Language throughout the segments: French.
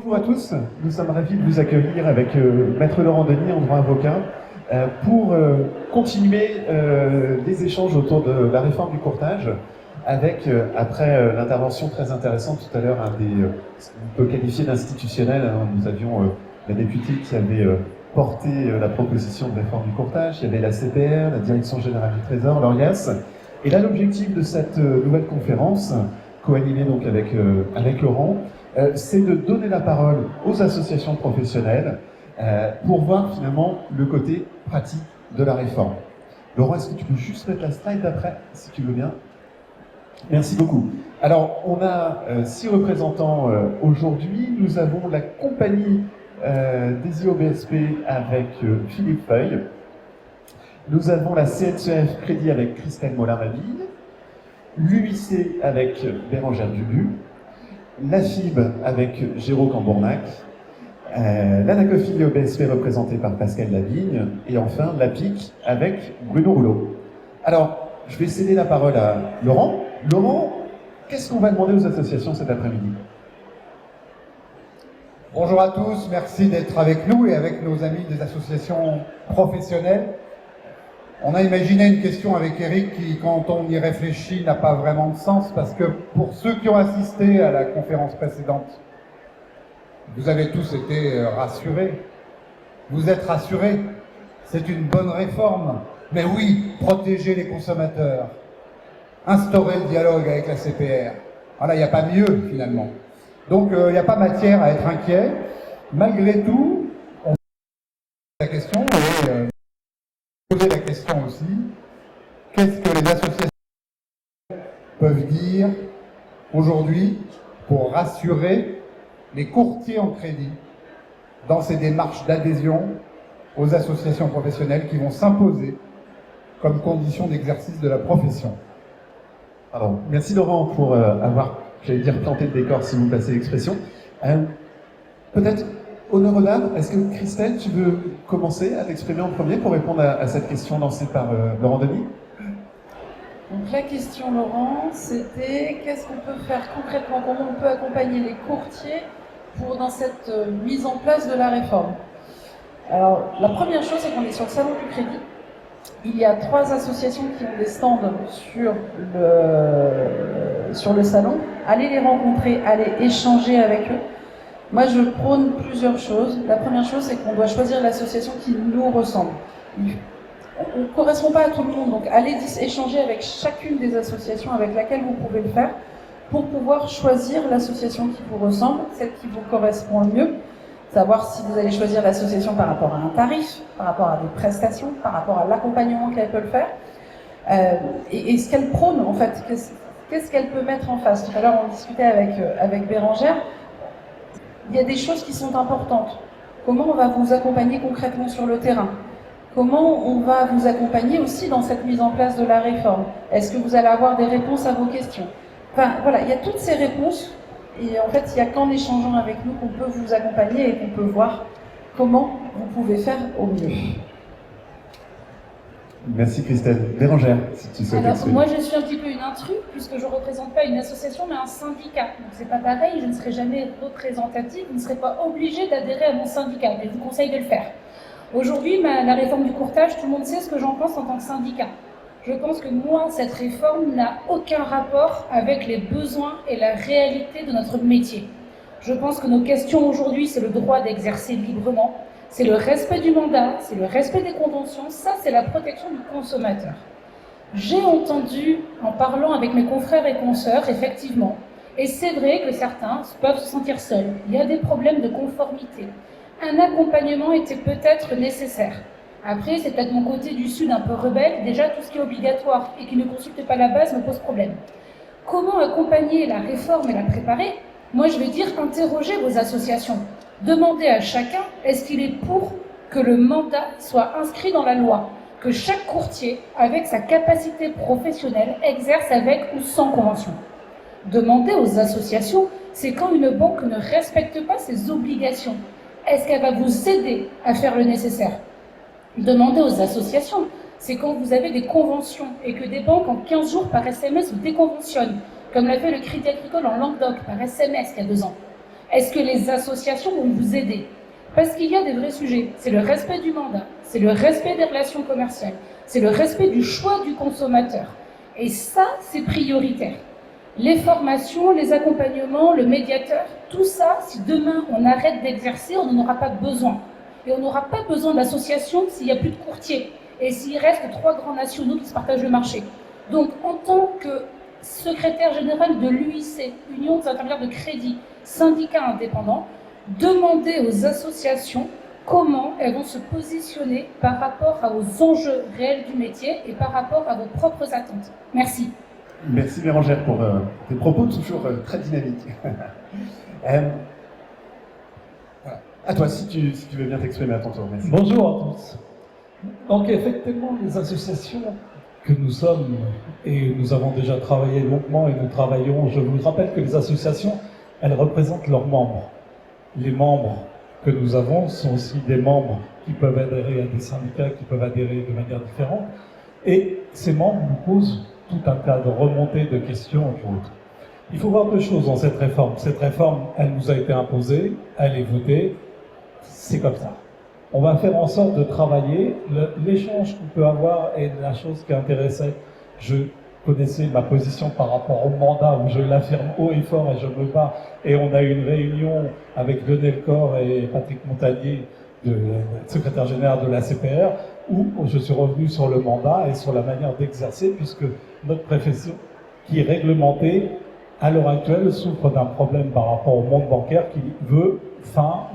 Bonjour à tous, nous sommes ravis de vous accueillir avec Maître Laurent Denis en droit avocat pour continuer les échanges autour de la réforme du courtage avec, après l'intervention très intéressante tout à l'heure, ce qu'on peut qualifier d'institutionnel. Nous avions la députée qui avait porté la proposition de réforme du courtage, il y avait la CPR, la Direction Générale du Trésor, l'ORIAS. Et là, l'objectif de cette nouvelle conférence, co-animée donc avec Laurent, c'est de donner la parole aux associations professionnelles pour voir finalement le côté pratique de la réforme. Laurent, est-ce que tu peux juste mettre la slide d'après, si tu veux bien? Merci beaucoup. Alors, on a 6 représentants aujourd'hui. Nous avons la compagnie des IOBSP avec Philippe Feuille. Nous avons la CNCF Crédit avec Christelle Molin-Mabille, l'UIC avec Bérangère Dubu, la FIB avec Géraud Cambournac, l'ANACOFI IOBSP représentée par Pascal Lavigne, et enfin l'APIC avec Bruno Rouleau. Alors, je vais céder la parole à Laurent. Laurent, qu'est-ce qu'on va demander aux associations cet après-midi? Bonjour à tous, merci d'être avec nous et avec nos amis des associations professionnelles. On a imaginé une question avec Eric qui, quand on y réfléchit, n'a pas vraiment de sens parce que pour ceux qui ont assisté à la conférence précédente, vous avez tous été rassurés. Vous êtes rassurés. C'est une bonne réforme. Mais oui, protéger les consommateurs. Instaurer le dialogue avec la CPR. Voilà, il n'y a pas mieux finalement. Donc il n'y a pas matière à être inquiet. Malgré tout, on pose la question et poser la question aussi, qu'est-ce que les associations peuvent dire aujourd'hui pour rassurer les courtiers en crédit dans ces démarches d'adhésion aux associations professionnelles qui vont s'imposer comme condition d'exercice de la profession. Alors, merci Laurent pour avoir, j'allais dire, planté le décor si vous passez l'expression. Peut-être, honneur aux dames, est-ce que Christelle, tu veux commencer à t'exprimer en premier pour répondre à cette question lancée par Laurent Denis? Donc la question, Laurent, c'était qu'est-ce qu'on peut faire concrètement, comment on peut accompagner les courtiers dans cette mise en place de la réforme. Alors, la première chose, c'est qu'on est sur le salon du crédit. Il y a 3 associations qui ont des stands sur le salon. Allez les rencontrer, allez échanger avec eux. Moi, je prône plusieurs choses. La première chose, c'est qu'on doit choisir l'association qui nous ressemble. On ne correspond pas à tout le monde, donc allez échanger avec chacune des associations avec laquelle vous pouvez le faire pour pouvoir choisir l'association qui vous ressemble, celle qui vous correspond le mieux. Savoir si vous allez choisir l'association par rapport à un tarif, par rapport à des prestations, par rapport à l'accompagnement qu'elle peut le faire, et ce qu'elle prône en fait, qu'est-ce qu'elle peut mettre en face. Tout à l'heure on discutait avec Bérangère, il y a des choses qui sont importantes. Comment on va vous accompagner concrètement sur le terrain? Comment on va vous accompagner aussi dans cette mise en place de la réforme? Est-ce que vous allez avoir des réponses à vos questions? Enfin voilà, il y a toutes ces réponses. Et en fait, il n'y a qu'en échangeant avec nous qu'on peut vous accompagner et qu'on peut voir comment vous pouvez faire au mieux. Merci Christelle. Bérangère, si tu souhaites. Alors, moi, je suis un petit peu une intruse, puisque je ne représente pas une association, mais un syndicat. Donc, c'est pas pareil, je ne serai jamais représentative, vous ne serez pas obligé d'adhérer à mon syndicat, mais je vous conseille de le faire. Aujourd'hui, la réforme du courtage, tout le monde sait ce que j'en pense en tant que syndicat. Je pense que moi, cette réforme n'a aucun rapport avec les besoins et la réalité de notre métier. Je pense que nos questions aujourd'hui, c'est le droit d'exercer librement, c'est le respect du mandat, c'est le respect des conventions, ça c'est la protection du consommateur. J'ai entendu, en parlant avec mes confrères et consoeurs, effectivement, et c'est vrai que certains peuvent se sentir seuls, il y a des problèmes de conformité. Un accompagnement était peut-être nécessaire. Après, c'est peut-être mon côté du Sud un peu rebelle. Déjà, tout ce qui est obligatoire et qui ne consulte pas la base me pose problème. Comment accompagner la réforme et la préparer? Moi, je vais dire, interrogez vos associations. Demandez à chacun, est-ce qu'il est pour que le mandat soit inscrit dans la loi? Que chaque courtier, avec sa capacité professionnelle, exerce avec ou sans convention. Demandez aux associations, c'est quand une banque ne respecte pas ses obligations. Est-ce qu'elle va vous aider à faire le nécessaire? Demandez aux associations, c'est quand vous avez des conventions et que des banques en 15 jours par SMS vous déconventionnent, comme l'a fait le Crédit Agricole en Languedoc par SMS il y a 2 ans. Est-ce que les associations vont vous aider? Parce qu'il y a des vrais sujets. C'est le respect du mandat, c'est le respect des relations commerciales, c'est le respect du choix du consommateur. Et ça, c'est prioritaire. Les formations, les accompagnements, le médiateur, tout ça, si demain on arrête d'exercer, on n'en aura pas besoin. Et on n'aura pas besoin d'associations s'il n'y a plus de courtiers. Et s'il reste 3 grands nationaux qui se partagent le marché. Donc, en tant que secrétaire général de l'UIC, Union des intermédiaires de crédit, syndicat indépendant, demandez aux associations comment elles vont se positionner par rapport aux enjeux réels du métier et par rapport à vos propres attentes. Merci. Merci Bérangère pour tes propos toujours très dynamiques. Voilà. À toi, si tu veux bien t'exprimer à ton tour. Merci. Bonjour à tous. Donc effectivement, les associations que nous sommes, et nous avons déjà travaillé longuement et nous travaillons, je vous rappelle que les associations, elles représentent leurs membres. Les membres que nous avons sont aussi des membres qui peuvent adhérer à des syndicats, qui peuvent adhérer de manière différente, et ces membres nous posent tout un tas de remontées de questions entre autres. Il faut voir 2 choses dans cette réforme. Cette réforme, elle nous a été imposée, elle est votée, c'est comme ça. On va faire en sorte de travailler. L'échange qu'on peut avoir est la chose qui intéressait. Je connaissais ma position par rapport au mandat où je l'affirme haut et fort et je me bats. Et on a eu une réunion avec Lionel Corr et Patrick Montagnier, secrétaire général de la CPR, où je suis revenu sur le mandat et sur la manière d'exercer, puisque notre profession, qui est réglementée, à l'heure actuelle, souffre d'un problème par rapport au monde bancaire qui veut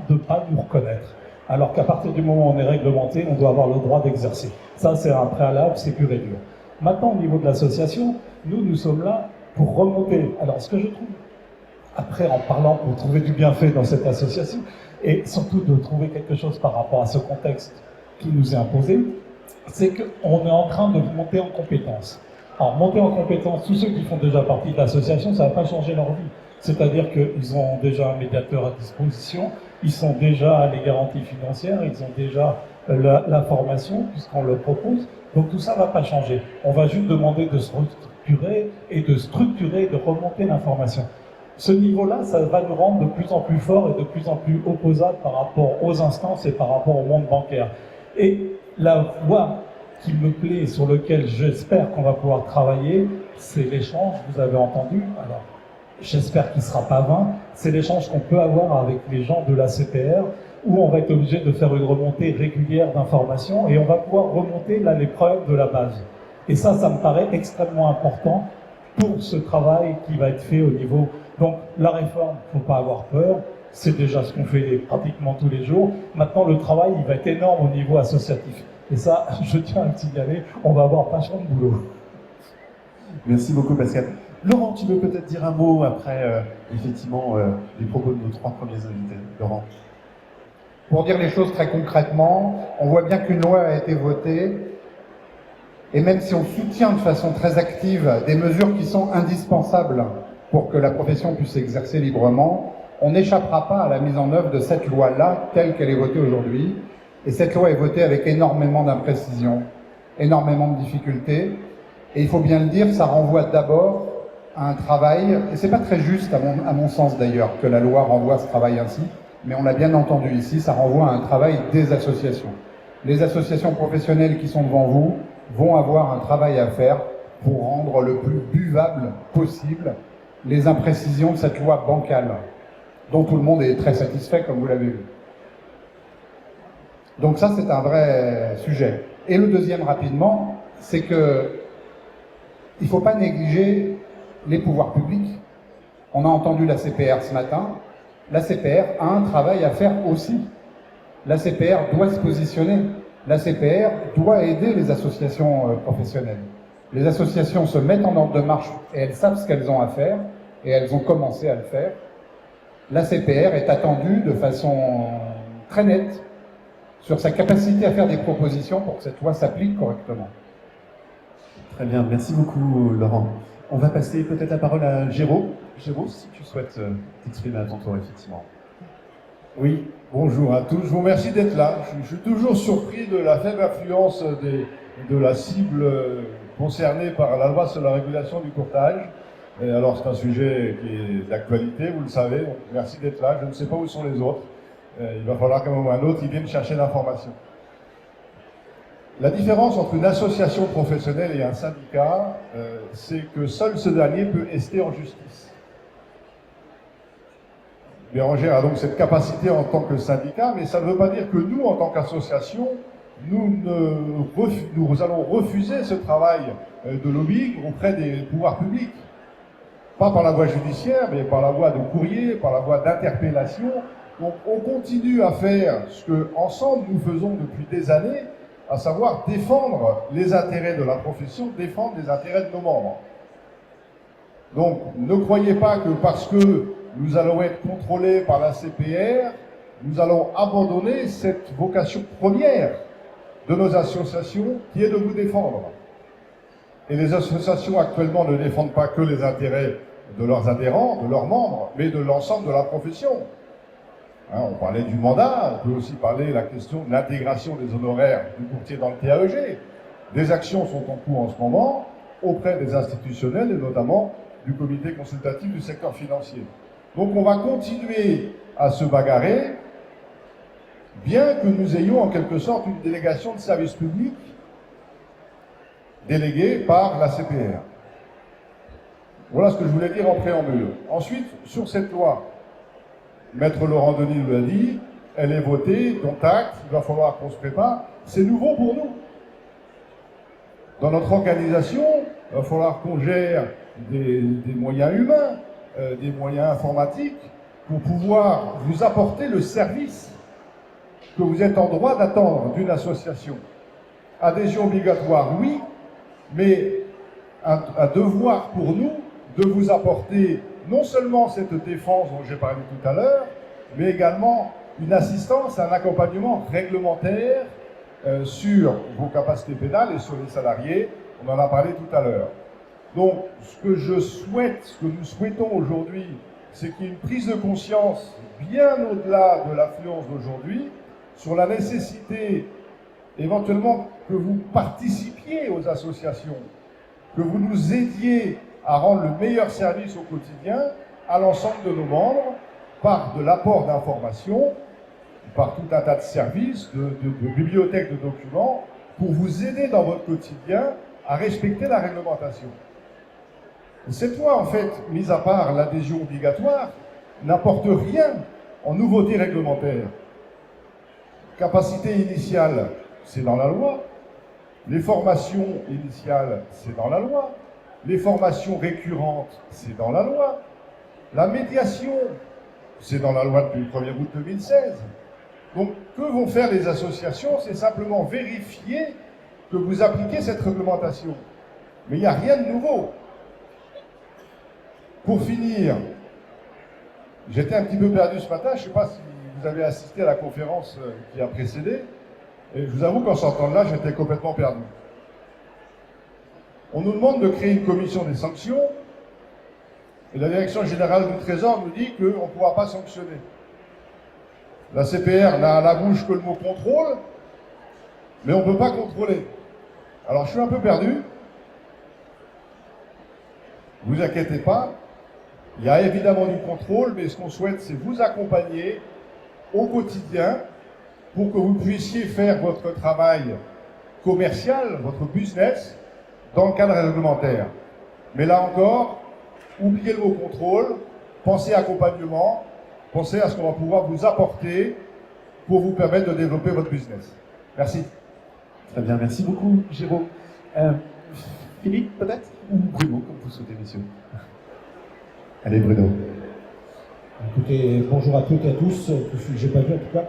de ne pas nous reconnaître. Alors qu'à partir du moment où on est réglementé, on doit avoir le droit d'exercer. Ça, c'est un préalable, c'est pur et dur. Maintenant, au niveau de l'association, nous sommes là pour remonter. Alors, ce que je trouve, après, en parlant pour trouver du bienfait dans cette association, et surtout de trouver quelque chose par rapport à ce contexte qui nous est imposé, c'est qu'on est en train de monter en compétences. Alors, monter en compétences, tous ceux qui font déjà partie de l'association, ça ne va pas changer leur vie. C'est-à-dire qu'ils ont déjà un médiateur à disposition, ils sont déjà à les garanties financières, ils ont déjà la formation, puisqu'on le propose. Donc tout ça ne va pas changer. On va juste demander de se structurer et de remonter l'information. Ce niveau-là, ça va nous rendre de plus en plus forts et de plus en plus opposables par rapport aux instances et par rapport au monde bancaire. Et la voie qui me plaît et sur laquelle j'espère qu'on va pouvoir travailler, c'est l'échange, vous avez entendu. Alors, j'espère qu'il ne sera pas vain, c'est l'échange qu'on peut avoir avec les gens de la CPR, où on va être obligé de faire une remontée régulière d'informations et on va pouvoir remonter là les problèmes de la base. Et ça me paraît extrêmement important pour ce travail qui va être fait au niveau... Donc la réforme, il ne faut pas avoir peur, c'est déjà ce qu'on fait pratiquement tous les jours. Maintenant, le travail, il va être énorme au niveau associatif. Et ça, je tiens à le signaler, on va avoir vachement de boulot. Merci beaucoup Pascal. Laurent, tu veux peut-être dire un mot après, effectivement, les propos de nos 3 premiers invités. Laurent. Pour dire les choses très concrètement, on voit bien qu'une loi a été votée, et même si on soutient de façon très active des mesures qui sont indispensables pour que la profession puisse s'exercer librement, on n'échappera pas à la mise en œuvre de cette loi-là telle qu'elle est votée aujourd'hui. Et cette loi est votée avec énormément d'imprécisions, énormément de difficultés. Et il faut bien le dire, ça renvoie d'abord à un travail, et c'est pas très juste à mon sens d'ailleurs, que la loi renvoie ce travail ainsi, mais on l'a bien entendu ici, ça renvoie à un travail des associations. Les associations professionnelles qui sont devant vous vont avoir un travail à faire pour rendre le plus buvable possible les imprécisions de cette loi bancale, dont tout le monde est très satisfait, comme vous l'avez vu. Donc ça, c'est un vrai sujet. Et le deuxième, rapidement, c'est que il ne faut pas négliger les pouvoirs publics. On a entendu la CPR ce matin. La CPR a un travail à faire aussi. La CPR doit se positionner. La CPR doit aider les associations professionnelles. Les associations se mettent en ordre de marche et elles savent ce qu'elles ont à faire et elles ont commencé à le faire. La CPR est attendue de façon très nette sur sa capacité à faire des propositions pour que cette loi s'applique correctement. Très bien, merci beaucoup Laurent. On va passer peut-être la parole à Géraud. Géraud, si tu souhaites t'exprimer à ton tour, effectivement. Oui, bonjour à tous. Je vous remercie d'être là. Je suis toujours surpris de la faible affluence de la cible concernée par la loi sur la régulation du courtage. Et alors c'est un sujet qui est d'actualité, vous le savez, donc merci d'être là. Je ne sais pas où sont les autres. Il va falloir qu'à un moment ou à un autre, ils viennent chercher l'information. La différence entre une association professionnelle et un syndicat, c'est que seul ce dernier peut ester en justice. Bérengère a donc cette capacité en tant que syndicat, mais ça ne veut pas dire que nous, en tant qu'association, nous allons refuser ce travail de lobbying auprès des pouvoirs publics. Pas par la voie judiciaire, mais par la voie de courrier, par la voie d'interpellation. Donc on continue à faire ce que ensemble nous faisons depuis des années, à savoir défendre les intérêts de la profession, défendre les intérêts de nos membres. Donc ne croyez pas que parce que nous allons être contrôlés par la CPR, nous allons abandonner cette vocation première de nos associations qui est de vous défendre. Et les associations actuellement ne défendent pas que les intérêts de leurs adhérents, de leurs membres, mais de l'ensemble de la profession. Hein, on parlait du mandat, on peut aussi parler de la question de l'intégration des honoraires du courtier dans le TAEG. Des actions sont en cours en ce moment auprès des institutionnels et notamment du comité consultatif du secteur financier. Donc on va continuer à se bagarrer, bien que nous ayons en quelque sorte une délégation de service public déléguée par la CPR. Voilà ce que je voulais dire en préambule. Ensuite, sur cette loi, Maître Laurent Denis nous l'a dit, elle est votée, dont acte, il va falloir qu'on se prépare. C'est nouveau pour nous. Dans notre organisation, il va falloir qu'on gère des moyens humains, des moyens informatiques, pour pouvoir vous apporter le service que vous êtes en droit d'attendre d'une association. Adhésion obligatoire, oui, mais un devoir pour nous de vous apporter non seulement cette défense dont j'ai parlé tout à l'heure, mais également une assistance, un accompagnement réglementaire sur vos capacités pénales et sur les salariés. On en a parlé tout à l'heure. Donc, ce que je souhaite, ce que nous souhaitons aujourd'hui, c'est qu'il y ait une prise de conscience bien au-delà de l'affluence d'aujourd'hui sur la nécessité éventuellement que vous participiez aux associations, que vous nous aidiez à rendre le meilleur service au quotidien à l'ensemble de nos membres par de l'apport d'informations, par tout un tas de services, de bibliothèques de documents, pour vous aider dans votre quotidien à respecter la réglementation. Cette loi, en fait, mis à part l'adhésion obligatoire, n'apporte rien en nouveauté réglementaire. Capacité initiale, c'est dans la loi. Les formations initiales, c'est dans la loi. Les formations récurrentes, c'est dans la loi. La médiation, c'est dans la loi depuis le 1er août 2016. Donc, que vont faire les associations? C'est simplement vérifier que vous appliquez cette réglementation. Mais il n'y a rien de nouveau. Pour finir, j'étais un petit peu perdu ce matin, je ne sais pas si vous avez assisté à la conférence qui a précédé, et je vous avoue qu'en sortant de là, j'étais complètement perdu. On nous demande de créer une commission des sanctions, et la Direction générale du Trésor nous dit qu'on ne pourra pas sanctionner. La CPR n'a à la bouche que le mot contrôle, mais on ne peut pas contrôler. Alors je suis un peu perdu. Ne vous inquiétez pas. Il y a évidemment du contrôle, mais ce qu'on souhaite, c'est vous accompagner au quotidien pour que vous puissiez faire votre travail commercial, votre business, dans le cadre réglementaire. Mais là encore, oubliez le mot contrôle, pensez accompagnement, pensez à ce qu'on va pouvoir vous apporter pour vous permettre de développer votre business. Merci. Très bien, merci beaucoup, Jérôme. Philippe, peut-être? Ou Bruno, comme vous souhaitez, messieurs. Allez, Bruno. Écoutez, bonjour à toutes et à tous, ceux que je n'ai pas vu en tout cas.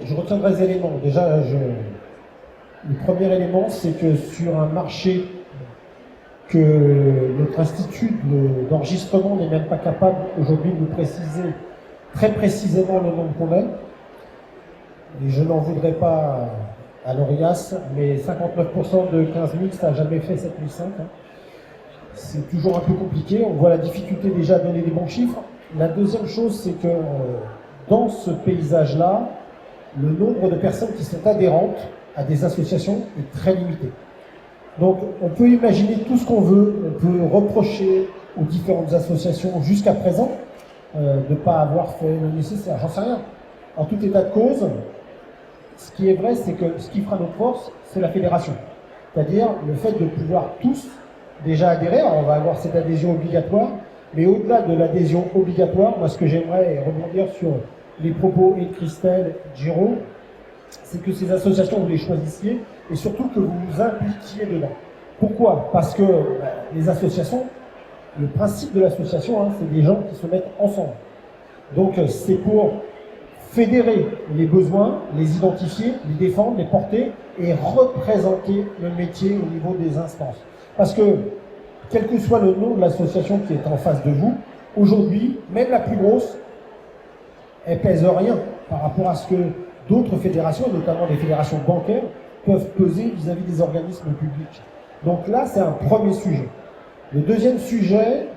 Je retiendrai des éléments. Déjà, le premier élément, c'est que sur un marché que notre institut d'enregistrement n'est même pas capable aujourd'hui de nous préciser très précisément le nombre qu'on est, et je n'en voudrais pas à l'ORIAS, mais 59% de 15 000, ça n'a jamais fait 7005. Hein. C'est toujours un peu compliqué, on voit la difficulté déjà à donner des bons chiffres. La deuxième chose, c'est que dans ce paysage-là, le nombre de personnes qui sont adhérentes à des associations est très limité. Donc on peut imaginer tout ce qu'on veut, on peut reprocher aux différentes associations jusqu'à présent de ne pas avoir fait le nécessaire, j'en sais rien. En tout état de cause, ce qui est vrai, c'est que ce qui fera notre force, c'est la fédération. C'est-à-dire le fait de pouvoir tous déjà adhérer. Alors on va avoir cette adhésion obligatoire, mais au-delà de l'adhésion obligatoire, moi ce que j'aimerais rebondir sur les propos et de Christelle et de Giraud, c'est que ces associations, vous les choisissiez et surtout que vous vous impliquiez dedans. Pourquoi? Parce que les associations, le principe de l'association, c'est des gens qui se mettent ensemble. Donc c'est pour fédérer les besoins, les identifier, les défendre, les porter et représenter le métier au niveau des instances. Parce que, quel que soit le nom de l'association qui est en face de vous, aujourd'hui, même la plus grosse, elle pèse rien par rapport à ce que d'autres fédérations, et notamment les fédérations bancaires, peuvent peser vis-à-vis des organismes publics. Donc là, c'est un premier sujet. Le deuxième sujet,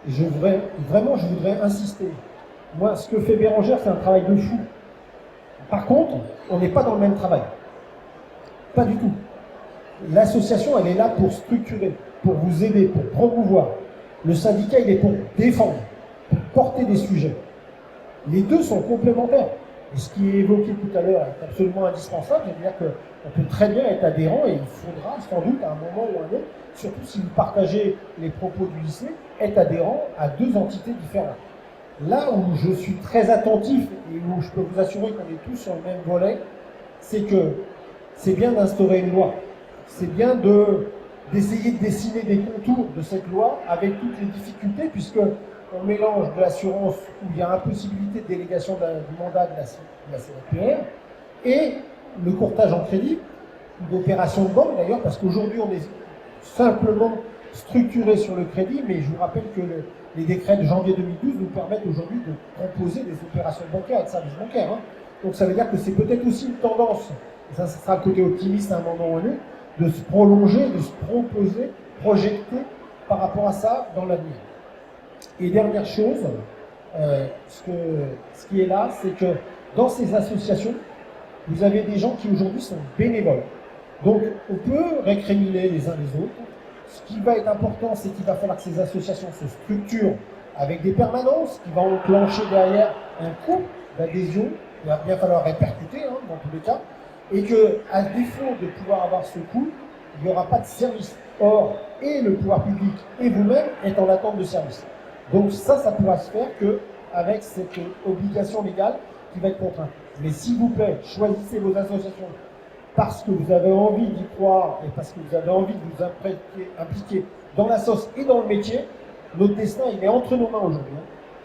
je voudrais insister. Moi, ce que fait Bérengère, c'est un travail de fou. Par contre, on n'est pas dans le même travail. Pas du tout. L'association, elle est là pour structurer, pour vous aider, pour promouvoir. Le syndicat, il est pour défendre, pour porter des sujets. Les deux sont complémentaires. Et ce qui est évoqué tout à l'heure est absolument indispensable, c'est-à-dire qu'on peut très bien être adhérent et il faudra sans doute à un moment ou à un autre, surtout si vous partagez les propos du lycée, être adhérent à deux entités différentes. Là où je suis très attentif et où je peux vous assurer qu'on est tous sur le même volet, c'est que c'est bien d'instaurer une loi. C'est bien d'essayer de dessiner des contours de cette loi avec toutes les difficultés, puisque on mélange de l'assurance où il y a impossibilité de délégation du mandat de la CNPR et le courtage en crédit, ou d'opération de banque d'ailleurs, parce qu'aujourd'hui on est simplement structuré sur le crédit, mais je vous rappelle que les décrets de janvier 2012 nous permettent aujourd'hui de proposer des opérations bancaires et de services bancaires. Donc ça veut dire que c'est peut-être aussi une tendance, et ça sera le côté optimiste à un moment ou à un autre, de se prolonger, de se proposer, projeter par rapport à ça dans l'avenir. Et dernière chose, ce qui est là, c'est que dans ces associations, vous avez des gens qui aujourd'hui sont bénévoles. Donc on peut récriminer les uns les autres. Ce qui va être important, c'est qu'il va falloir que ces associations se structurent avec des permanences, qui vont enclencher derrière un coût d'adhésion. Il va bien falloir répercuter dans tous les cas. Et qu'à défaut de pouvoir avoir ce coût, il n'y aura pas de service. Or, et le pouvoir public et vous-même êtes en attente de service. Donc ça pourra se faire qu'avec cette obligation légale qui va être contrainte. Mais s'il vous plaît, choisissez vos associations parce que vous avez envie d'y croire et parce que vous avez envie de vous impliquer dans la sauce et dans le métier. Notre destin, il est entre nos mains aujourd'hui.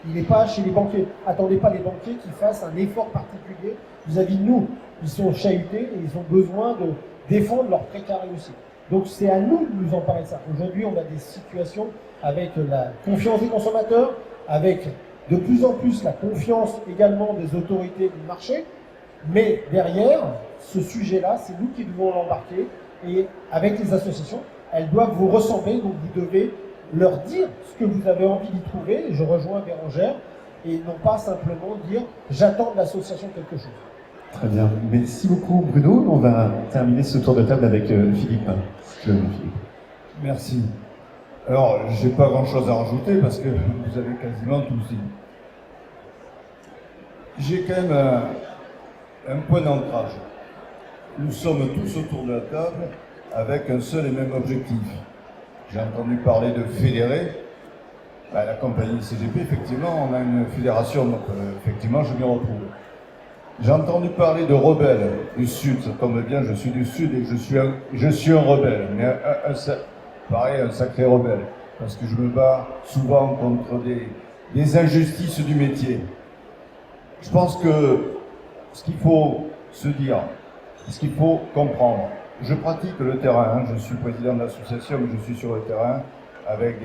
Il n'est pas chez les banquiers. Attendez pas les banquiers qui fassent un effort particulier vis-à-vis de nous. Ils sont chahutés et ils ont besoin de défendre leur précarité aussi. Donc c'est à nous de nous emparer de ça. Aujourd'hui, on a des situations avec la confiance des consommateurs, avec de plus en plus la confiance également des autorités du marché. Mais derrière, ce sujet-là, c'est nous qui devons l'embarquer. Et avec les associations, elles doivent vous ressembler. Donc vous devez leur dire ce que vous avez envie d'y trouver. Je rejoins Bérengère. Et non pas simplement dire « j'attends de l'association quelque chose ». Très bien. Merci beaucoup Bruno. On va terminer ce tour de table avec Philippe. Merci. Alors, j'ai pas grand-chose à rajouter parce que vous avez quasiment tout dit. J'ai quand même un point d'ancrage. Nous sommes tous autour de la table avec un seul et même objectif. J'ai entendu parler de fédérer. La compagnie CGP, effectivement, on a une fédération, donc effectivement, je m'y retrouve. J'ai entendu parler de rebelles du Sud, ça tombe bien, je suis du Sud et je suis un rebelle, mais pareil, un sacré rebelle, parce que je me bats souvent contre des injustices du métier. Je pense que ce qu'il faut se dire, ce qu'il faut comprendre, je pratique le terrain, je suis président de l'association, mais je suis sur le terrain avec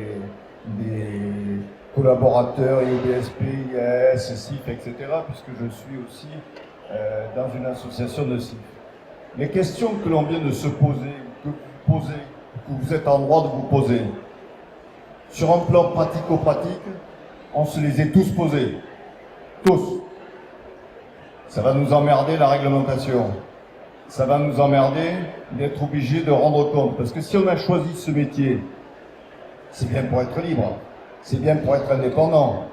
des collaborateurs, IEBSP, IAS, CIF, etc., puisque je suis aussi dans une association de CIF. Les questions que l'on vient de se poser, que vous posez, que vous êtes en droit de vous poser, sur un plan pratico-pratique, on se les est tous posées. Tous. Ça va nous emmerder la réglementation. ça va nous emmerder d'être obligés de rendre compte. Parce que si on a choisi ce métier, c'est bien pour être libre, c'est bien pour être indépendant.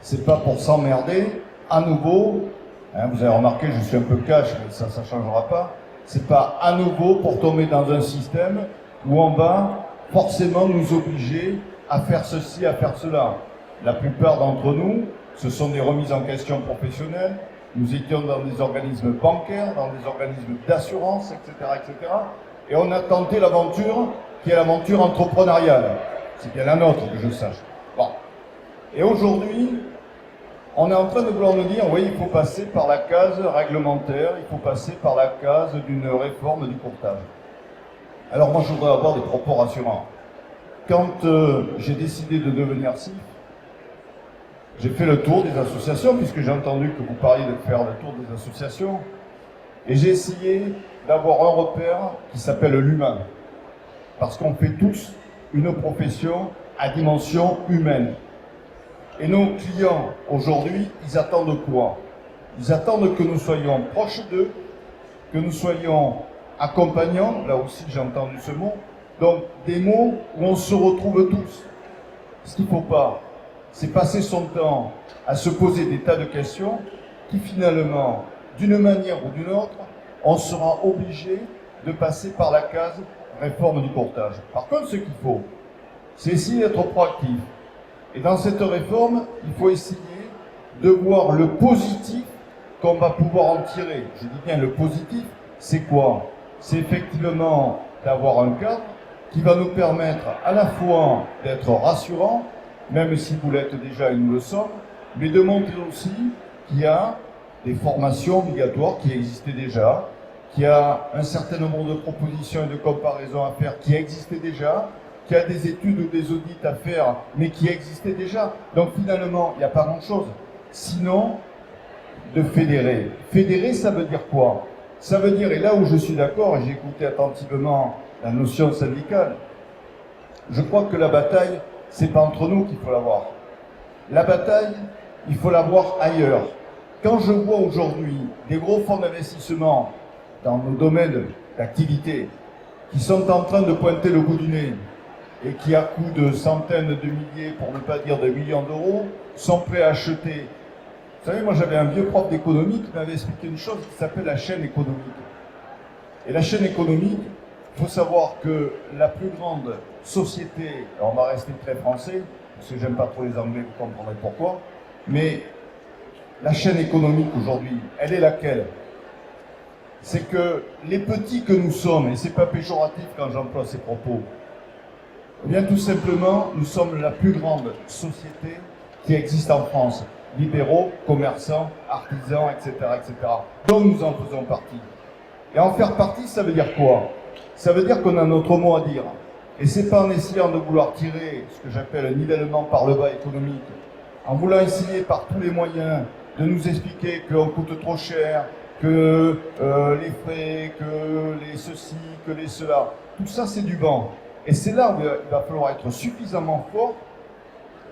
C'est pas pour s'emmerder à nouveau. Hein, vous avez remarqué, je suis un peu cash, mais ça changera pas. C'est pas à nouveau pour tomber dans un système où on va forcément nous obliger à faire ceci, à faire cela. La plupart d'entre nous, ce sont des remises en question professionnelles. Nous étions dans des organismes bancaires, dans des organismes d'assurance, etc., etc. Et on a tenté l'aventure qui est l'aventure entrepreneuriale. C'est bien la nôtre, que je sache. Bon. Et aujourd'hui, on est en train de vouloir nous dire, oui, il faut passer par la case réglementaire, il faut passer par la case d'une réforme du courtage. Alors moi, je voudrais avoir des propos rassurants. Quand j'ai décidé de devenir CIF, j'ai fait le tour des associations, puisque j'ai entendu que vous parliez de faire le tour des associations, et j'ai essayé d'avoir un repère qui s'appelle l'humain. Parce qu'on fait tous une profession à dimension humaine. Et nos clients, aujourd'hui, ils attendent quoi? Ils attendent que nous soyons proches d'eux, que nous soyons accompagnants, là aussi j'ai entendu ce mot, donc des mots où on se retrouve tous. Ce qu'il ne faut pas, c'est passer son temps à se poser des tas de questions qui finalement, d'une manière ou d'une autre, on sera obligé de passer par la case réforme du courtage. Par contre, ce qu'il faut, c'est essayer d'être proactif. Et dans cette réforme, il faut essayer de voir le positif qu'on va pouvoir en tirer. Je dis bien le positif, c'est quoi? C'est effectivement d'avoir un cadre qui va nous permettre à la fois d'être rassurant, même si vous l'êtes déjà et nous le sommes, mais de montrer aussi qu'il y a des formations obligatoires qui existaient déjà, qu'il y a un certain nombre de propositions et de comparaisons à faire qui existaient déjà, qu'il y a des études ou des audits à faire, mais qui existaient déjà. Donc finalement, il n'y a pas grand-chose. Sinon, de fédérer. Fédérer, ça veut dire quoi? Ça veut dire, et là où je suis d'accord, et j'ai écouté attentivement la notion syndicale, je crois que la bataille, c'est pas entre nous qu'il faut l'avoir. La bataille, il faut l'avoir ailleurs. Quand je vois aujourd'hui des gros fonds d'investissement dans nos domaines d'activité qui sont en train de pointer le bout du nez et qui, à coût de centaines de milliers, pour ne pas dire de millions d'euros, sont prêts à acheter. Vous savez, moi j'avais un vieux prof d'économie qui m'avait expliqué une chose qui s'appelle la chaîne économique. Et la chaîne économique, il faut savoir que la plus grande société, alors on va rester très français, parce que j'aime pas trop les anglais, vous comprendrez pourquoi, mais la chaîne économique aujourd'hui, elle est laquelle? C'est que les petits que nous sommes, et c'est pas péjoratif quand j'emploie ces propos, eh bien tout simplement, nous sommes la plus grande société qui existe en France. Libéraux, commerçants, artisans, etc., etc. Donc nous en faisons partie. Et en faire partie, ça veut dire quoi? Ça veut dire qu'on a notre mot à dire. Et c'est pas en essayant de vouloir tirer ce que j'appelle un nivellement par le bas économique, en voulant essayer par tous les moyens de nous expliquer qu'on coûte trop cher, que les frais, que les ceci, que les cela. Tout ça, c'est du vent. Et c'est là où il va falloir être suffisamment fort,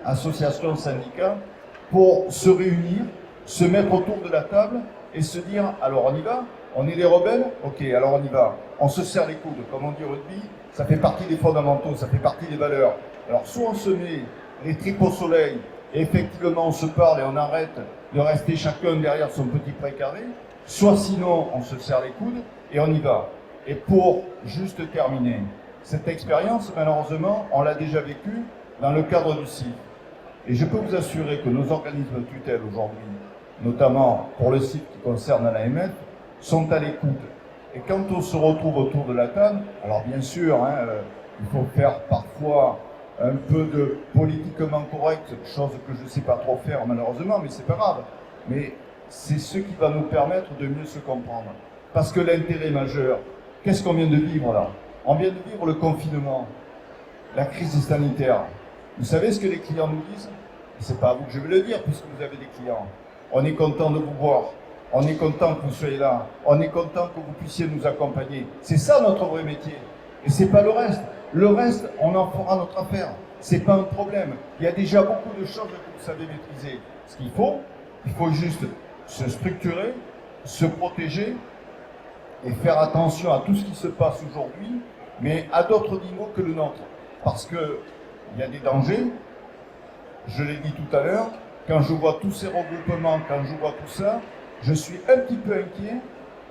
associations, syndicats, pour se réunir, se mettre autour de la table et se dire, alors on y va? On est les rebelles? Ok, alors on y va. On se serre les coudes, comme on dit au rugby, ça fait partie des fondamentaux, ça fait partie des valeurs. Alors soit on se met les tripes au soleil, et effectivement on se parle et on arrête de rester chacun derrière son petit précaré, soit sinon on se serre les coudes et on y va. Et pour juste terminer, cette expérience, malheureusement, on l'a déjà vécue dans le cadre du CIF. Et je peux vous assurer que nos organismes de tutelle aujourd'hui, notamment pour le CIF qui concerne l'AMF, sont à l'écoute. Et quand on se retrouve autour de la table, alors bien sûr, il faut faire parfois un peu de politiquement correct, chose que je ne sais pas trop faire malheureusement, mais c'est pas grave. Mais c'est ce qui va nous permettre de mieux se comprendre. Parce que l'intérêt majeur, qu'est-ce qu'on vient de vivre là? On vient de vivre le confinement, la crise sanitaire. Vous savez ce que les clients nous disent? C'est pas à vous que je vais le dire puisque vous avez des clients. On est content de vous voir. On est content que vous soyez là. On est content que vous puissiez nous accompagner. C'est ça notre vrai métier. Et c'est pas le reste. Le reste, on en fera notre affaire. C'est pas un problème. Il y a déjà beaucoup de choses que vous savez maîtriser. Ce qu'il faut juste se structurer, se protéger et faire attention à tout ce qui se passe aujourd'hui, mais à d'autres niveaux que le nôtre. Parce qu'il y a des dangers, je l'ai dit tout à l'heure, quand je vois tous ces regroupements, quand je vois tout ça, je suis un petit peu inquiet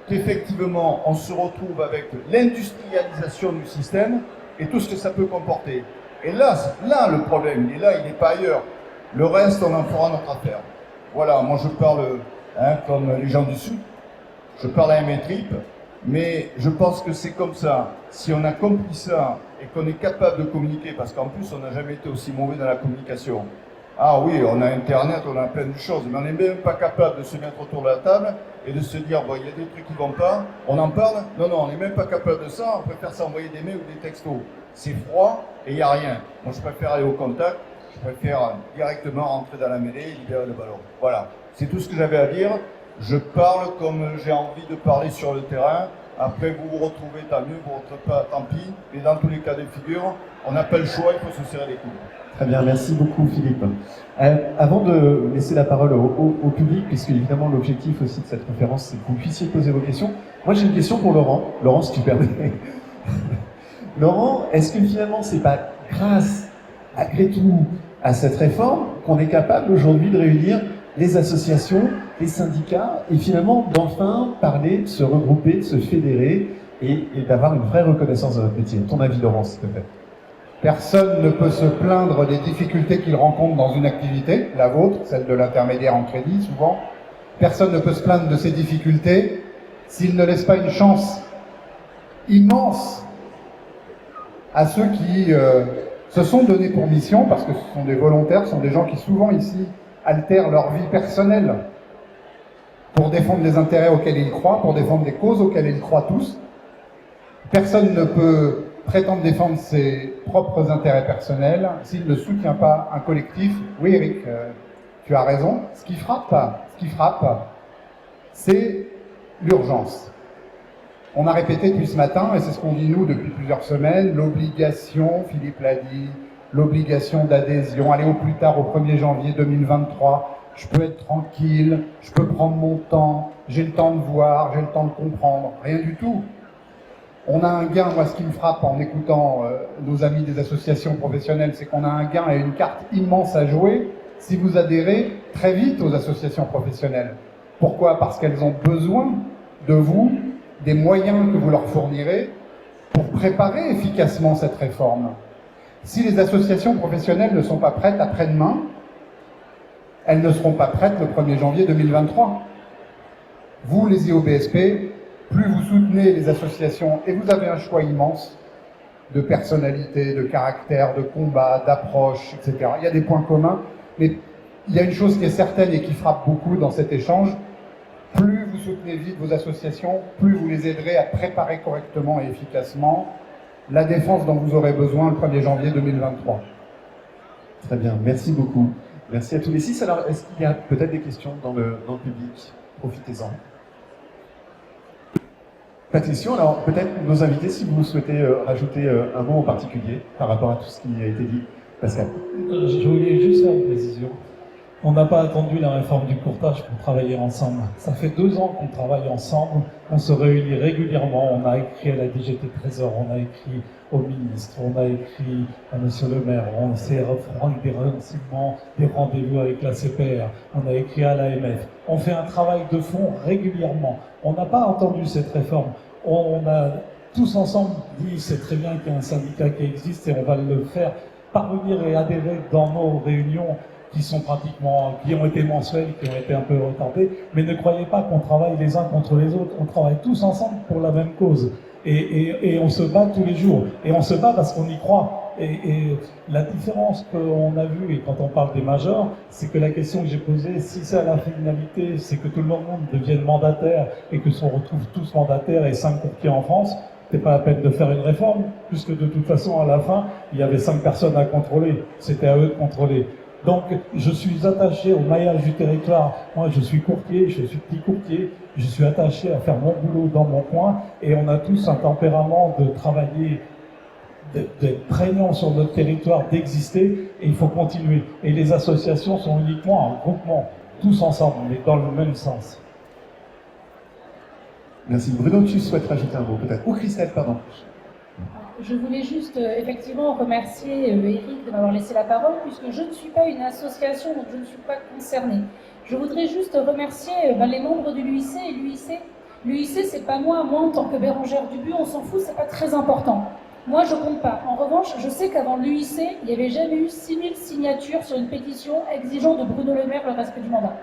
qu'effectivement on se retrouve avec l'industrialisation du système et tout ce que ça peut comporter. Et là le problème, il est là, il n'est pas ailleurs. Le reste, on en fera notre affaire. Voilà, moi je parle, comme les gens du Sud, je parle à mes tripes, mais je pense que c'est comme ça. Si on a compris ça et qu'on est capable de communiquer, parce qu'en plus on n'a jamais été aussi mauvais dans la communication. Ah oui, on a Internet, on a plein de choses, mais on n'est même pas capable de se mettre autour de la table et de se dire, bon, il y a des trucs qui ne vont pas, on en parle? Non, on n'est même pas capable de ça, on préfère s'envoyer des mails ou des textos. C'est froid et il n'y a rien. Moi, je préfère aller au contact, je préfère directement rentrer dans la mêlée et libérer le ballon. Voilà, c'est tout ce que j'avais à dire. Je parle comme j'ai envie de parler sur le terrain. Après, vous vous retrouvez, tant mieux, vous ne retrouvez pas, tant pis. Mais dans tous les cas de figure, on n'a pas le choix, il faut se serrer les coudes. Très bien, merci beaucoup Philippe. Avant de laisser la parole au public, puisque évidemment l'objectif aussi de cette conférence, c'est que vous puissiez poser vos questions, moi j'ai une question pour Laurent. Laurent, si tu permets. Laurent, est-ce que finalement c'est pas grâce, malgré tout, à cette réforme qu'on est capable aujourd'hui de réunir les associations, les syndicats, et finalement d'enfin parler, de se regrouper, de se fédérer et d'avoir une vraie reconnaissance de notre métier? Ton avis, Laurent, s'il te plaît. Personne ne peut se plaindre des difficultés qu'il rencontre dans une activité, la vôtre, celle de l'intermédiaire en crédit souvent. Personne ne peut se plaindre de ces difficultés s'il ne laisse pas une chance immense à ceux qui se sont donnés pour mission, parce que ce sont des volontaires, ce sont des gens qui souvent ici altèrent leur vie personnelle pour défendre les intérêts auxquels ils croient, pour défendre les causes auxquelles ils croient tous. Personne ne peut prétendre défendre ses propres intérêts personnels s'il ne soutient pas un collectif. Oui, Eric, tu as raison. Ce qui frappe, c'est l'urgence. On a répété depuis ce matin, et c'est ce qu'on dit nous depuis plusieurs semaines, l'obligation, Philippe l'a dit, l'obligation d'adhésion, aller au plus tard au 1er janvier 2023, je peux être tranquille, je peux prendre mon temps, j'ai le temps de voir, j'ai le temps de comprendre, rien du tout. On a un gain, moi ce qui me frappe en écoutant nos amis des associations professionnelles, c'est qu'on a un gain et une carte immense à jouer si vous adhérez très vite aux associations professionnelles. Pourquoi? Parce qu'elles ont besoin de vous, des moyens que vous leur fournirez pour préparer efficacement cette réforme. Si les associations professionnelles ne sont pas prêtes après-demain, elles ne seront pas prêtes le 1er janvier 2023. Vous, les IOBSP, plus vous soutenez les associations, et vous avez un choix immense de personnalité, de caractère, de combat, d'approche, etc. Il y a des points communs, mais il y a une chose qui est certaine et qui frappe beaucoup dans cet échange. Plus vous soutenez vite vos associations, plus vous les aiderez à préparer correctement et efficacement la défense dont vous aurez besoin le 1er janvier 2023. Très bien, merci beaucoup. Merci à tous les six. Alors, est-ce qu'il y a peut-être des questions dans le public? Profitez-en. Pas de questions. Alors, peut-être nos invités, si vous souhaitez rajouter un mot en particulier par rapport à tout ce qui a été dit. Pascal. Je voulais juste faire une précision. On n'a pas attendu la réforme du courtage pour travailler ensemble. Ça fait 2 ans qu'on travaille ensemble, on se réunit régulièrement, on a écrit à la DGT Trésor, on a écrit au ministre, on a écrit à Monsieur le maire, on s'est refait des renseignements, des rendez-vous avec la CPR, on a écrit à l'AMF. On fait un travail de fond régulièrement. On n'a pas entendu cette réforme. On a tous ensemble dit c'est très bien qu'il y a un syndicat qui existe et on va le faire parvenir et adhérer dans nos réunions qui ont été mensuelles, qui ont été un peu retardées, mais ne croyez pas qu'on travaille les uns contre les autres, on travaille tous ensemble pour la même cause. Et on se bat tous les jours. Et on se bat parce qu'on y croit. Et la différence qu'on a vue, et quand on parle des majors, c'est que la question que j'ai posée, si c'est à la finalité, c'est que tout le monde devienne mandataire et que se retrouve tous mandataires et 5 courtiers en France, c'est pas la peine de faire une réforme, puisque de toute façon, à la fin, il y avait 5 personnes à contrôler. C'était à eux de contrôler. Donc, je suis attaché au maillage du territoire. Moi, je suis courtier, je suis petit courtier. Je suis attaché à faire mon boulot dans mon coin. Et on a tous un tempérament de travailler, d'être prégnant sur notre territoire, d'exister. Et il faut continuer. Et les associations sont uniquement un groupement, tous ensemble, mais dans le même sens. Merci. Bruno, tu souhaites rajouter un mot peut-être? Ou Christelle, pardon. Je voulais juste effectivement remercier Eric de m'avoir laissé la parole, puisque je ne suis pas une association, donc je ne suis pas concernée. Je voudrais juste remercier les membres de l'UIC et l'UIC. L'UIC, c'est pas moi en tant que Bérengère Dubuc, on s'en fout, c'est pas très important. Moi, je compte pas. En revanche, je sais qu'avant l'UIC, il n'y avait jamais eu 6000 signatures sur une pétition exigeant de Bruno Le Maire le respect du mandat.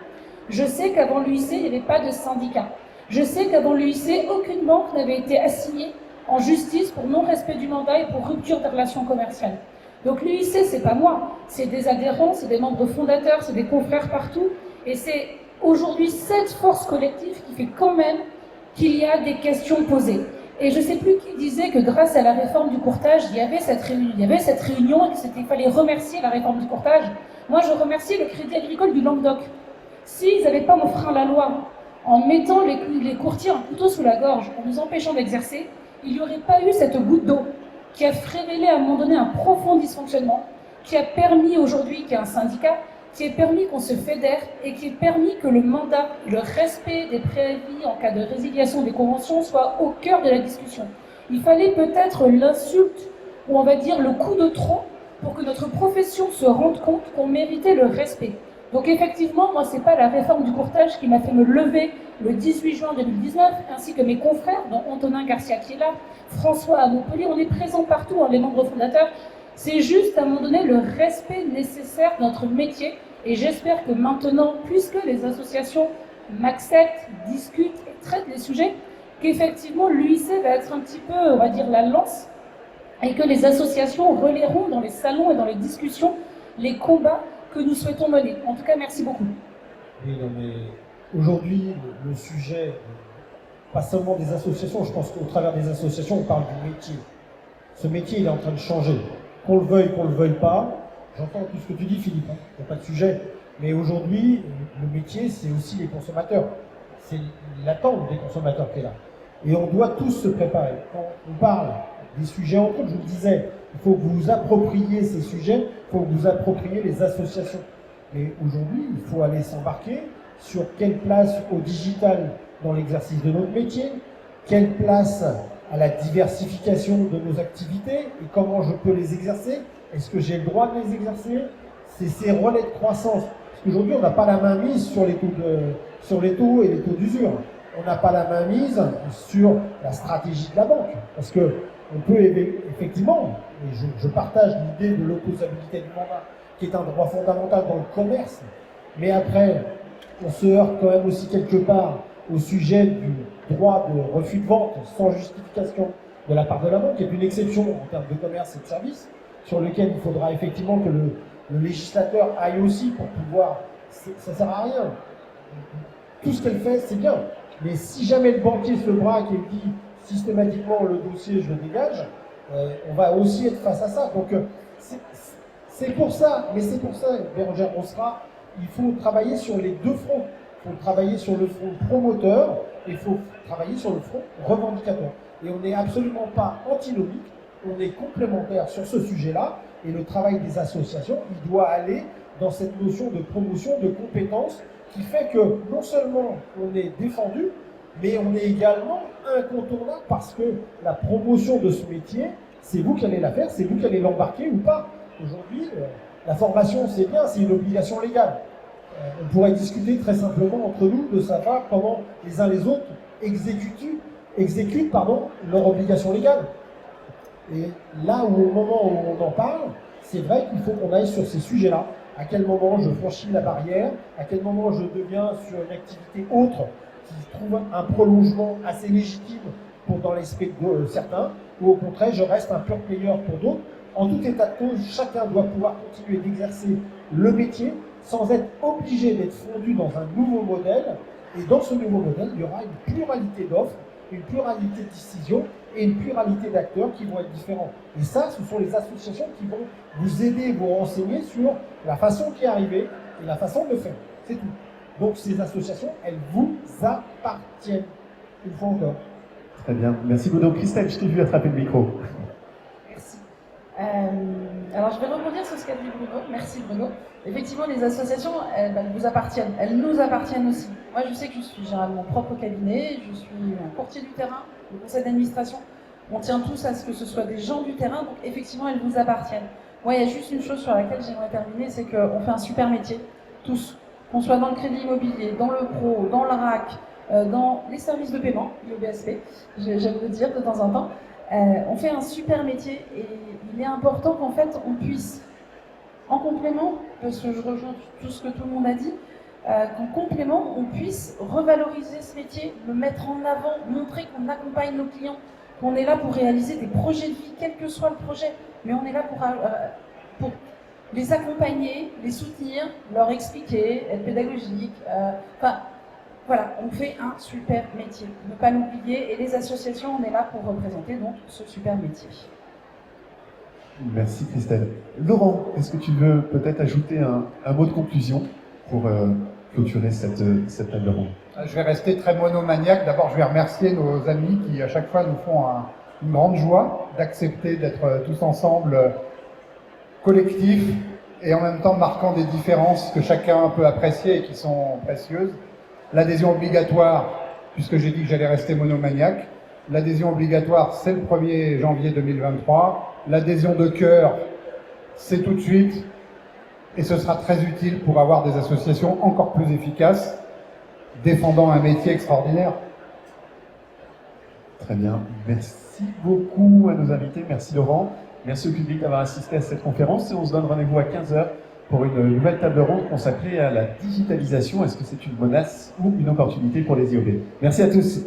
Je sais qu'avant l'UIC, il n'y avait pas de syndicat. Je sais qu'avant l'UIC, aucune banque n'avait été assignée en justice pour non-respect du mandat et pour rupture des relations commerciales. Donc l'UIC, c'est pas moi, c'est des adhérents, c'est des membres fondateurs, c'est des confrères partout, et c'est aujourd'hui cette force collective qui fait quand même qu'il y a des questions posées. Et je ne sais plus qui disait que grâce à la réforme du courtage, il y avait cette réunion et qu'il fallait remercier la réforme du courtage. Moi, je remercie le Crédit Agricole du Languedoc. S'ils n'avaient pas enfreint la loi en mettant les courtiers un couteau sous la gorge, en nous empêchant d'exercer, il n'y aurait pas eu cette goutte d'eau qui a révélé à un moment donné un profond dysfonctionnement, qui a permis aujourd'hui qu'il y ait un syndicat, qui a permis qu'on se fédère et qui a permis que le mandat, le respect des préavis en cas de résiliation des conventions soit au cœur de la discussion. Il fallait peut-être l'insulte, ou on va dire le coup de trop, pour que notre profession se rende compte qu'on méritait le respect. Donc effectivement, moi, c'est pas la réforme du courtage qui m'a fait me lever le 18 juin 2019, ainsi que mes confrères, dont Antonin Garcia qui est là, François à Montpellier, on est présents partout, les membres fondateurs. C'est juste à un moment donné le respect nécessaire de notre métier, et j'espère que maintenant, puisque les associations m'acceptent, discutent et traitent les sujets, qu'effectivement l'UIC va être un petit peu, on va dire, la lance, et que les associations relayeront dans les salons et dans les discussions les combats que nous souhaitons mener. En tout cas, merci beaucoup. Oui, non, mais aujourd'hui, le sujet, pas seulement des associations, je pense qu'au travers des associations, on parle du métier. Ce métier, il est en train de changer. Qu'on le veuille pas, j'entends tout ce que tu dis, Philippe, hein, il n'y a pas de sujet. Mais aujourd'hui, le métier, c'est aussi les consommateurs. C'est l'attente des consommateurs qui est là. Et on doit tous se préparer. Quand on parle des sujets entre autres, je vous le disais, il faut que vous vous appropriez ces sujets, il faut que vous appropriez les associations. Mais aujourd'hui, il faut aller s'embarquer sur quelle place au digital dans l'exercice de notre métier, quelle place à la diversification de nos activités et comment je peux les exercer. Est-ce que j'ai le droit de les exercer? C'est ces relais de croissance. Parce qu'aujourd'hui, on n'a pas la main mise sur les taux et les taux d'usure. On n'a pas la main mise sur la stratégie de la banque. Parce que on peut effectivement, et je partage l'idée de l'opposabilité du mandat, qui est un droit fondamental dans le commerce, mais après, on se heurte quand même aussi quelque part au sujet du droit de refus de vente sans justification de la part de la banque, qui est une exception en termes de commerce et de services, sur lequel il faudra effectivement que le législateur aille aussi pour pouvoir... Ça ne sert à rien. Tout ce qu'elle fait, c'est bien. Mais si jamais le banquier se braque et dit systématiquement le dossier, je le dégage, on va aussi être face à ça. Donc c'est pour ça, Bérengère Roussera, il faut travailler sur les deux fronts. Il faut travailler sur le front promoteur et il faut travailler sur le front revendicateur. Et on n'est absolument pas antinomique, on est complémentaires sur ce sujet-là. Et le travail des associations, il doit aller dans cette notion de promotion, de compétences, qui fait que non seulement on est défendu, mais on est également incontournable parce que la promotion de ce métier, c'est vous qui allez la faire, c'est vous qui allez l'embarquer ou pas. Aujourd'hui, la formation, c'est bien, c'est une obligation légale. On pourrait discuter très simplement entre nous de savoir comment les uns les autres exécutent leur obligation légale. Et là où, au moment où on en parle, c'est vrai qu'il faut qu'on aille sur ces sujets-là. À quel moment je franchis la barrière, à quel moment je deviens sur une activité autre qui trouve un prolongement assez légitime dans l'esprit de certains, ou au contraire je reste un pure player pour d'autres. En tout état de cause, chacun doit pouvoir continuer d'exercer le métier sans être obligé d'être fondu dans un nouveau modèle. Et dans ce nouveau modèle, il y aura une pluralité d'offres, une pluralité de décisions et une pluralité d'acteurs qui vont être différents. Et ça, ce sont les associations qui vont vous aider, vous renseigner sur la façon qui est arrivée et la façon de le faire. C'est tout. Donc ces associations, elles vous appartiennent. Une fois encore. Très bien. Merci beaucoup. Christelle, je t'ai vu attraper le micro. Merci. Alors je vais rebondir sur ce qu'a dit Bruno. Merci Bruno. Effectivement, les associations, elles vous appartiennent. Elles nous appartiennent aussi. Moi, je sais que je suis gérant de mon propre cabinet. Je suis un courtier du terrain, le conseil d'administration. On tient tous à ce que ce soit des gens du terrain. Donc effectivement, elles vous appartiennent. Moi, il y a juste une chose sur laquelle j'aimerais terminer, c'est qu'on fait un super métier, tous. Qu'on soit dans le crédit immobilier, dans le pro, dans le RAC, dans les services de paiement, l'IOBSP, j'aime le dire de temps en temps. On fait un super métier et il est important qu'en fait on puisse, en complément, parce que je rejoins tout ce que tout le monde a dit, qu'en complément on puisse revaloriser ce métier, le mettre en avant, montrer qu'on accompagne nos clients, qu'on est là pour réaliser des projets de vie, quel que soit le projet, mais on est là pour les accompagner, les soutenir, leur expliquer, être pédagogique, voilà, on fait un super métier, ne pas l'oublier, et les associations, on est là pour représenter donc ce super métier. Merci Christelle. Laurent, est-ce que tu veux peut-être ajouter un mot de conclusion pour clôturer cette table ronde? Je vais rester très monomaniaque. D'abord, je vais remercier nos amis qui, à chaque fois, nous font une grande joie d'accepter d'être tous ensemble collectifs et en même temps marquant des différences que chacun peut apprécier et qui sont précieuses. L'adhésion obligatoire, puisque j'ai dit que j'allais rester monomaniaque, l'adhésion obligatoire, c'est le 1er janvier 2023. L'adhésion de cœur, c'est tout de suite. Et ce sera très utile pour avoir des associations encore plus efficaces, défendant un métier extraordinaire. Très bien. Merci beaucoup à nos invités. Merci Laurent. Merci au public d'avoir assisté à cette conférence. Et on se donne rendez-vous à 15h pour une nouvelle table ronde consacrée à la digitalisation. Est-ce que c'est une menace ou une opportunité pour les IOB? Merci à tous.